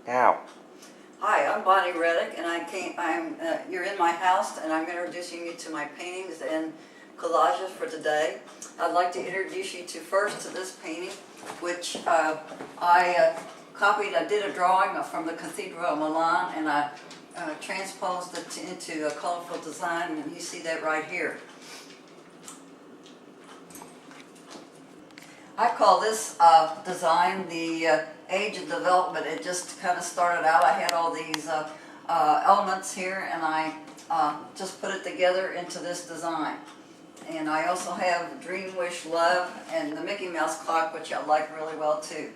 Now. Hi, I'm Bonnie Rettig, and you're in my house, and I'm introducing you to my paintings and collages for today. I'd like to introduce you first to this painting, which I copied. I did a drawing from the Cathedral of Milan, and I transposed it into a colorful design, and you see that right here. I call this design the age of development. It just kind of started out. I had all these elements here, and I just put it together into this design. And I also have Dream, Wish, Love, and the Mickey Mouse clock, which I like really well too.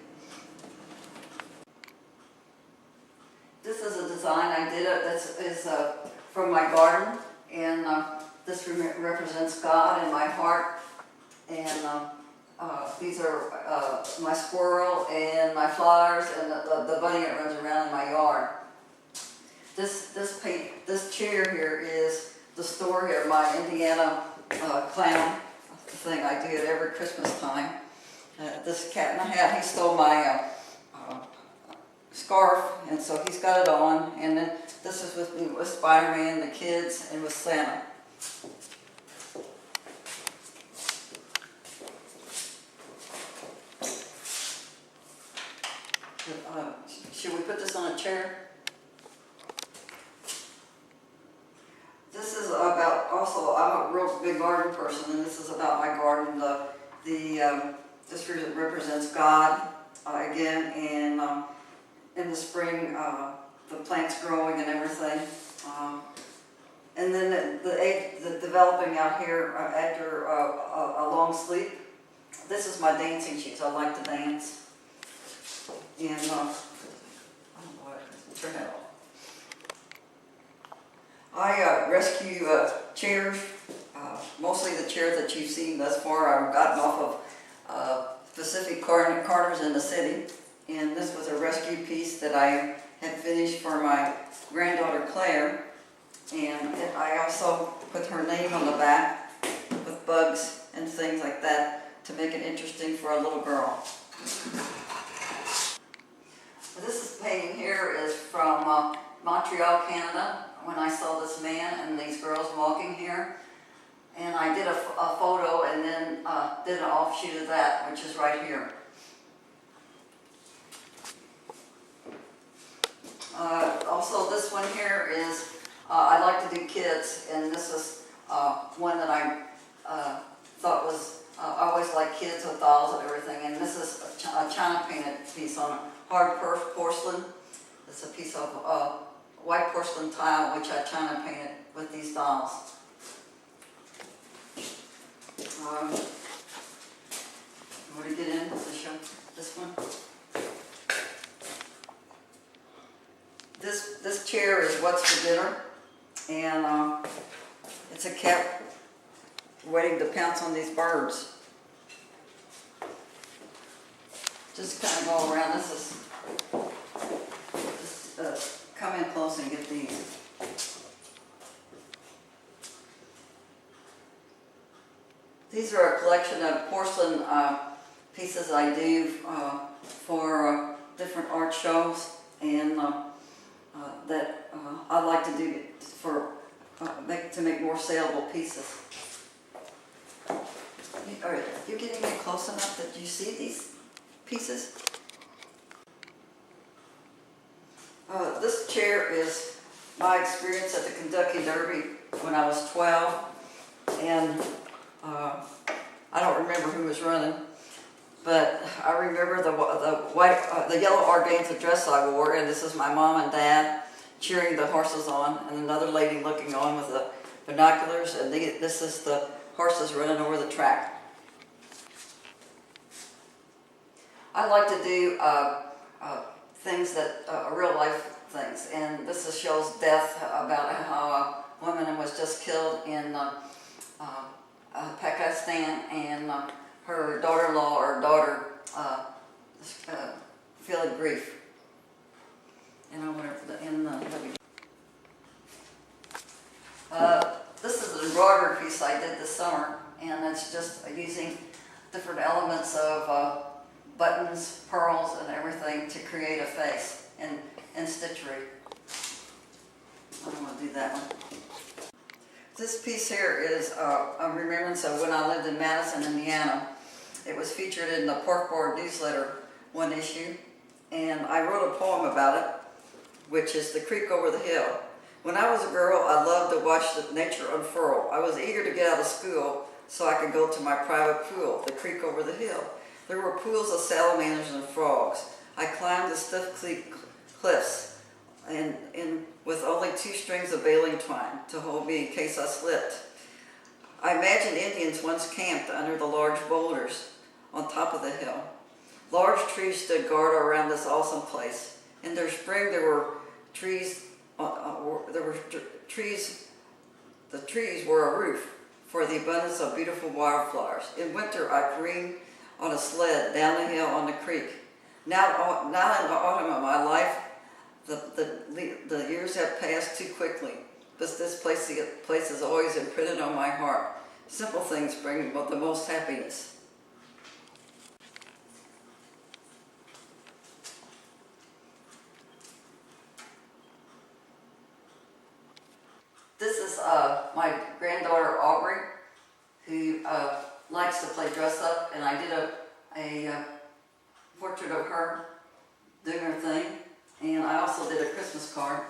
This is a design I did. This is from my garden, and this represents God in my heart. And these are my squirrel and my flowers and the bunny that runs around in my yard. This chair here is the store here, my Indiana clown thing. I do it every Christmas time. This cat in the hat, he stole my scarf, and so he's got it on. And then this is with Spider-Man, the kids, and with Santa. Should we put this on a chair? This is about, also, I'm a real big garden person, and this is about my garden. This represents God again, and in the spring, the plants growing and everything. And then the developing out here after a long sleep. This is my dancing shoes. I like to dance. And turn it off. I rescue chairs, mostly the chairs that you've seen thus far. I've gotten off of specific corners in the city, and this was a rescue piece that I had finished for my granddaughter Claire, and I also put her name on the back with bugs and things like that to make it interesting for a little girl. This painting here is from Montreal, Canada, when I saw this man and these girls walking here. And I did a photo and then did an offshoot of that, which is right here. Also, this one here is, I like to do kids, and this is one that I thought was, I always like kids with dolls and everything, and this is a China painted piece on hard porcelain. It's a piece of white porcelain tile, which I China painted with these dolls. Want to get in to show this one? This chair is what's for dinner, and it's a cat waiting to pounce on these birds. Just kind of go around. Come in close and get these. These are a collection of porcelain pieces I do for different art shows, and that I like to do to make more saleable pieces. Are you getting in close enough that you see these pieces? This chair is my experience at the Kentucky Derby when I was 12, and I don't remember who was running, but I remember the yellow organza dress I wore, and this is my mom and dad cheering the horses on, and another lady looking on with the binoculars, and this is the horses running over the track. I like to do things that real life things, and this shows death, about how a woman was just killed in Pakistan, and her daughter-in-law or daughter feeling grief. And I went this is an embroidery piece I did this summer, and it's just using different elements of buttons, pearls, and everything to create a face in stitchery. I'm going to do that one. This piece here is a remembrance of when I lived in Madison, Indiana. It was featured in the Pork Board newsletter one issue, and I wrote a poem about it, which is The Creek Over the Hill. When I was a girl, I loved to watch the nature unfurl. I was eager to get out of school so I could go to my private pool, the creek over the hill. There were pools of salamanders and frogs. I climbed the stiff cliffs and with only 2 strings of baling twine to hold me in case I slipped. I imagined Indians once camped under the large boulders on top of the hill. Large trees stood guard around this awesome place. In their spring, there were trees. The trees were a roof for the abundance of beautiful wildflowers. In winter, I careened on a sled down the hill on the creek. Now in the autumn of my life, the years have passed too quickly. But this place is always imprinted on my heart. Simple things bring the most happiness. This is my granddaughter Aubrey, who likes to play dress up, and I did a portrait of her doing her thing, and I also did a Christmas card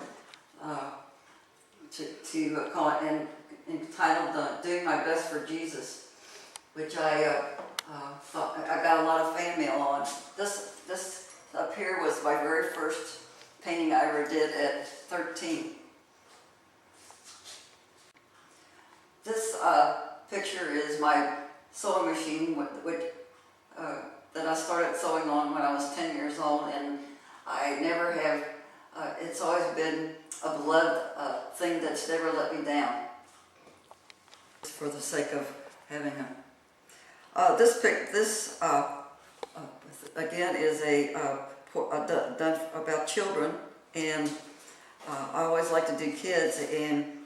to call it entitled "Doing My Best for Jesus," which I thought I got a lot of fan mail on. This up here was my very first painting I ever did at 13. This picture is my sewing machine that I started sewing on when I was 10 years old, and I never have, it's always been a beloved thing that's never let me down. For the sake of having a, this again is done about children, and I always like to do kids, and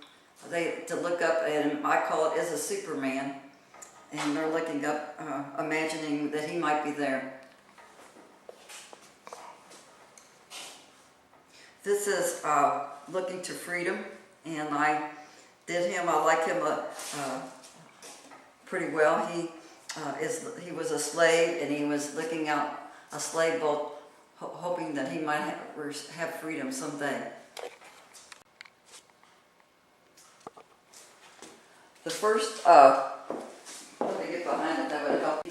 to look up, and I call it as a Superman, and they're looking up, imagining that he might be there. This is Looking to Freedom, and I did him. I like him pretty well. He was a slave, and he was looking out a slave boat, hoping that he might have freedom someday. The first, let me get behind it, that would help.